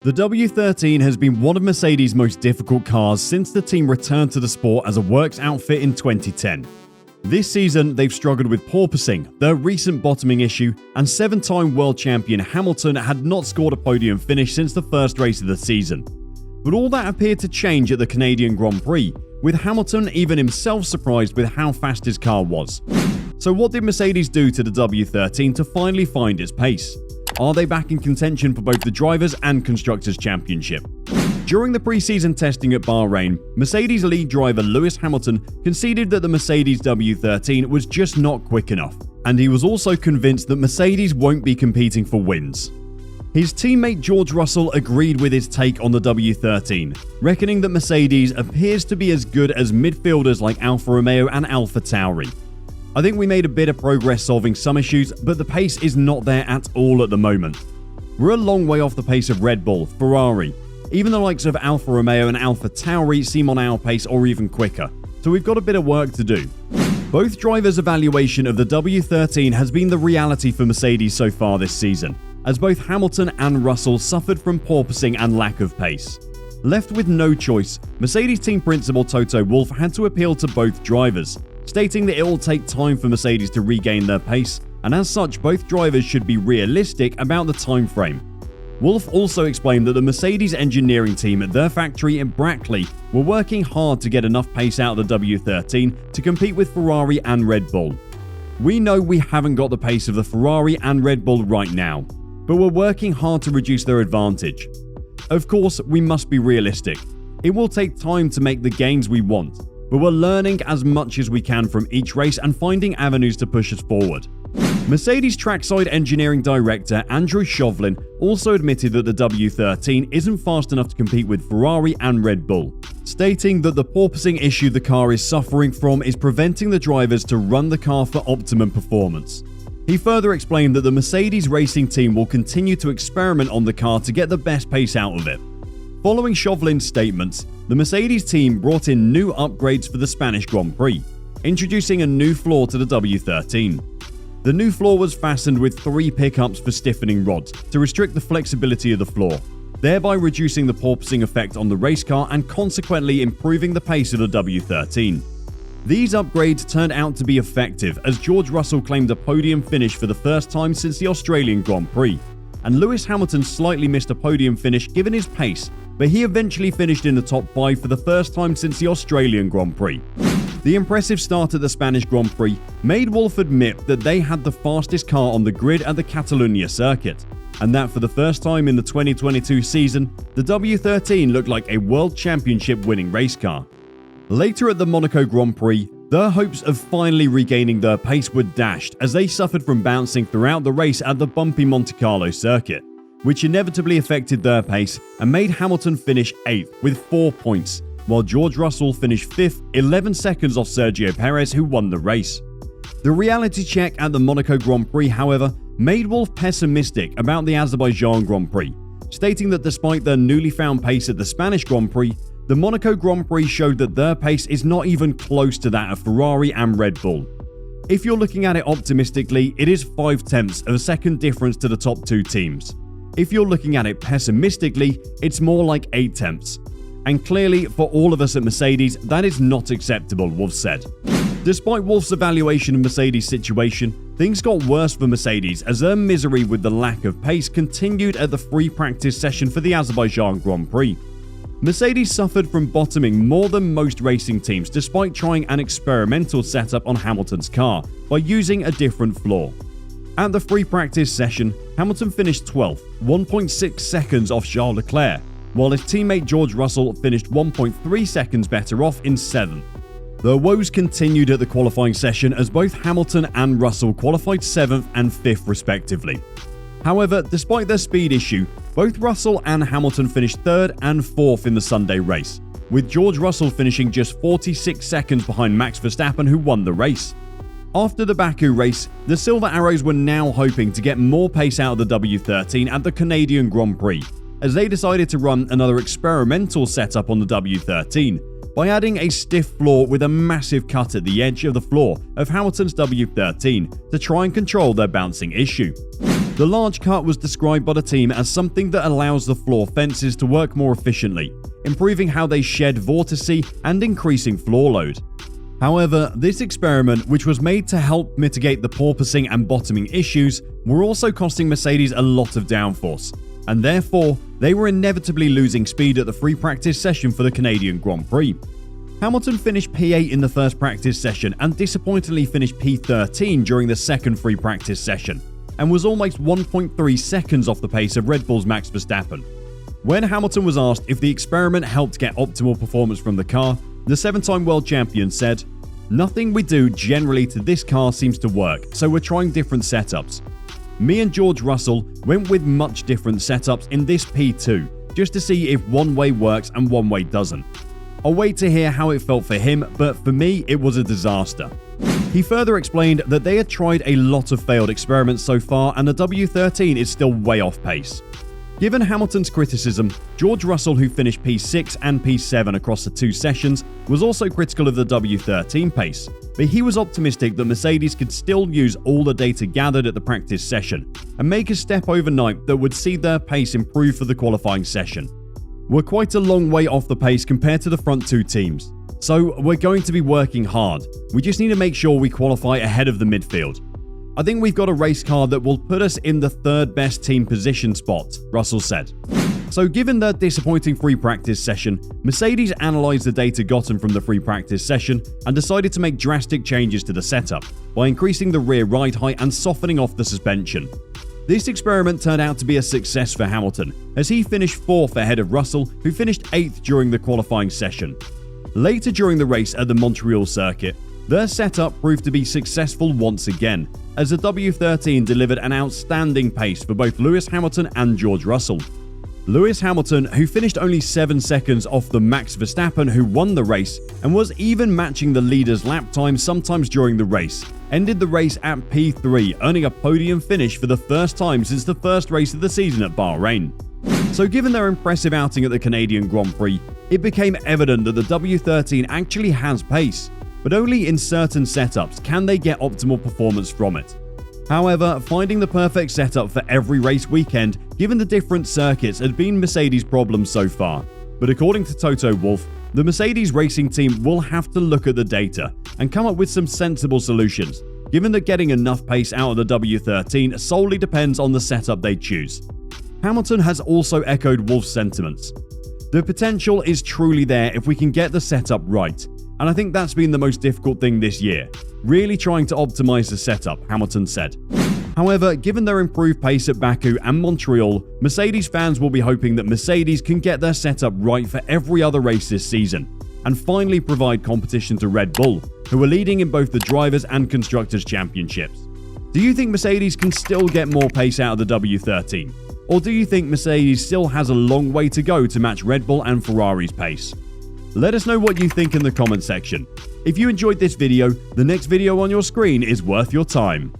The W13 has been one of Mercedes' most difficult cars since the team returned to the sport as a works outfit in 2010. This season, they've struggled with porpoising, their recent bottoming issue, and 7-time world champion Hamilton had not scored a podium finish since the first race of the season. But all that appeared to change at the Canadian Grand Prix, with Hamilton even himself surprised with how fast his car was. So what did Mercedes do to the W13 to finally find its pace? Are they back in contention for both the Drivers' and Constructors' Championship? During the pre-season testing at Bahrain, Mercedes lead driver Lewis Hamilton conceded that the Mercedes W13 was just not quick enough, and he was also convinced that Mercedes won't be competing for wins. His teammate George Russell agreed with his take on the W13, reckoning that Mercedes appears to be as good as midfielders like Alfa Romeo and Alpha Tauri. I think we made a bit of progress solving some issues, but the pace is not there at all at the moment. We're a long way off the pace of Red Bull, Ferrari. Even the likes of Alfa Romeo and Alpha Tauri seem on our pace or even quicker, so we've got a bit of work to do. Both drivers' evaluation of the W13 has been the reality for Mercedes so far this season, as both Hamilton and Russell suffered from porpoising and lack of pace. Left with no choice, Mercedes team principal Toto Wolff had to appeal to both drivers, stating that it will take time for Mercedes to regain their pace, and as such both drivers should be realistic about the time frame. Wolff also explained that the Mercedes engineering team at their factory in Brackley were working hard to get enough pace out of the W13 to compete with Ferrari and Red Bull. We know we haven't got the pace of the Ferrari and Red Bull right now, but we're working hard to reduce their advantage. Of course, we must be realistic. It will take time to make the gains we want, but we're learning as much as we can from each race and finding avenues to push us forward. Mercedes trackside engineering director Andrew Chauvelin also admitted that the W13 isn't fast enough to compete with Ferrari and Red Bull, stating that the porpoising issue the car is suffering from is preventing the drivers to run the car for optimum performance. He further explained that the Mercedes racing team will continue to experiment on the car to get the best pace out of it. Following Chauvelin's statements, the Mercedes team brought in new upgrades for the Spanish Grand Prix, introducing a new floor to the W13. The new floor was fastened with 3 pickups for stiffening rods to restrict the flexibility of the floor, thereby reducing the porpoising effect on the race car and consequently improving the pace of the W13. These upgrades turned out to be effective, as George Russell claimed a podium finish for the first time since the Australian Grand Prix, and Lewis Hamilton slightly missed a podium finish given his pace, but he eventually finished in the top 5 for the first time since the Australian Grand Prix. The impressive start at the Spanish Grand Prix made Wolff admit that they had the fastest car on the grid at the Catalunya circuit, and that for the first time in the 2022 season, the W13 looked like a World Championship winning race car. Later at the Monaco Grand Prix, their hopes of finally regaining their pace were dashed as they suffered from bouncing throughout the race at the bumpy Monte Carlo circuit, which inevitably affected their pace and made Hamilton finish 8th with 4 points, while George Russell finished 5th, 11 seconds off Sergio Perez, who won the race. The reality check at the Monaco Grand Prix, however, made Wolff pessimistic about the Azerbaijan Grand Prix, stating that despite their newly found pace at the Spanish Grand Prix, the Monaco Grand Prix showed that their pace is not even close to that of Ferrari and Red Bull. If you're looking at it optimistically, it is 0.5 of a second difference to the top 2 teams. If you're looking at it pessimistically, it's more like 0.8. And clearly, for all of us at Mercedes, that is not acceptable, Wolff said. Despite Wolff's evaluation of Mercedes' situation, things got worse for Mercedes as their misery with the lack of pace continued at the free practice session for the Azerbaijan Grand Prix. Mercedes suffered from bottoming more than most racing teams despite trying an experimental setup on Hamilton's car by using a different floor. At the free practice session, Hamilton finished 12th, 1.6 seconds off Charles Leclerc, while his teammate George Russell finished 1.3 seconds better off in 7th. The woes continued at the qualifying session as both Hamilton and Russell qualified 7th and 5th respectively. However, despite their speed issue, both Russell and Hamilton finished 3rd and 4th in the Sunday race, with George Russell finishing just 46 seconds behind Max Verstappen, who won the race. After the Baku race, the Silver Arrows were now hoping to get more pace out of the W13 at the Canadian Grand Prix, as they decided to run another experimental setup on the W13 by adding a stiff floor with a massive cut at the edge of the floor of Hamilton's W13 to try and control their bouncing issue. The large cut was described by the team as something that allows the floor fences to work more efficiently, improving how they shed vortice and increasing floor load. However, this experiment, which was made to help mitigate the porpoising and bottoming issues, were also costing Mercedes a lot of downforce, and therefore they were inevitably losing speed at the free practice session for the Canadian Grand Prix. Hamilton finished P8 in the first practice session and disappointingly finished P13 during the second free practice session, and was almost 1.3 seconds off the pace of Red Bull's Max Verstappen. When Hamilton was asked if the experiment helped get optimal performance from the car, the 7-time world champion said, "Nothing we do generally to this car seems to work, so we're trying different setups. Me and George Russell went with much different setups in this P2, just to see if one way works and one way doesn't. I'll wait to hear how it felt for him, but for me it was a disaster." He further explained that they had tried a lot of failed experiments so far and the W13 is still way off pace. Given Hamilton's criticism, George Russell, who finished P6 and P7 across the 2 sessions, was also critical of the W13 pace, but he was optimistic that Mercedes could still use all the data gathered at the practice session and make a step overnight that would see their pace improve for the qualifying session. "We're quite a long way off the pace compared to the front 2 teams, so we're going to be working hard. We just need to make sure we qualify ahead of the midfield. I think we've got a race car that will put us in the 3rd best team position spot," Russell said. So given their disappointing free practice session, Mercedes analysed the data gotten from the free practice session and decided to make drastic changes to the setup by increasing the rear ride height and softening off the suspension. This experiment turned out to be a success for Hamilton, as he finished 4th ahead of Russell, who finished 8th during the qualifying session. Later during the race at the Montreal circuit, their setup proved to be successful once again, as the W13 delivered an outstanding pace for both Lewis Hamilton and George Russell. Lewis Hamilton, who finished only 7 seconds off the Max Verstappen who won the race and was even matching the leader's lap time sometimes during the race, ended the race at P3, earning a podium finish for the first time since the first race of the season at Bahrain. So given their impressive outing at the Canadian Grand Prix, it became evident that the W13 actually has pace, but only in certain setups can they get optimal performance from it. However, finding the perfect setup for every race weekend, given the different circuits, had been Mercedes' problem so far. But according to Toto Wolff, the Mercedes racing team will have to look at the data and come up with some sensible solutions, given that getting enough pace out of the W13 solely depends on the setup they choose. Hamilton has also echoed Wolff's sentiments. "The potential is truly there if we can get the setup right, and I think that's been the most difficult thing this year, really trying to optimize the setup," Hamilton said. However, given their improved pace at Baku and Montreal, Mercedes fans will be hoping that Mercedes can get their setup right for every other race this season, and finally provide competition to Red Bull, who are leading in both the Drivers' and Constructors' Championships. Do you think Mercedes can still get more pace out of the W13? Or do you think Mercedes still has a long way to go to match Red Bull and Ferrari's pace? Let us know what you think in the comment section. If you enjoyed this video, the next video on your screen is worth your time.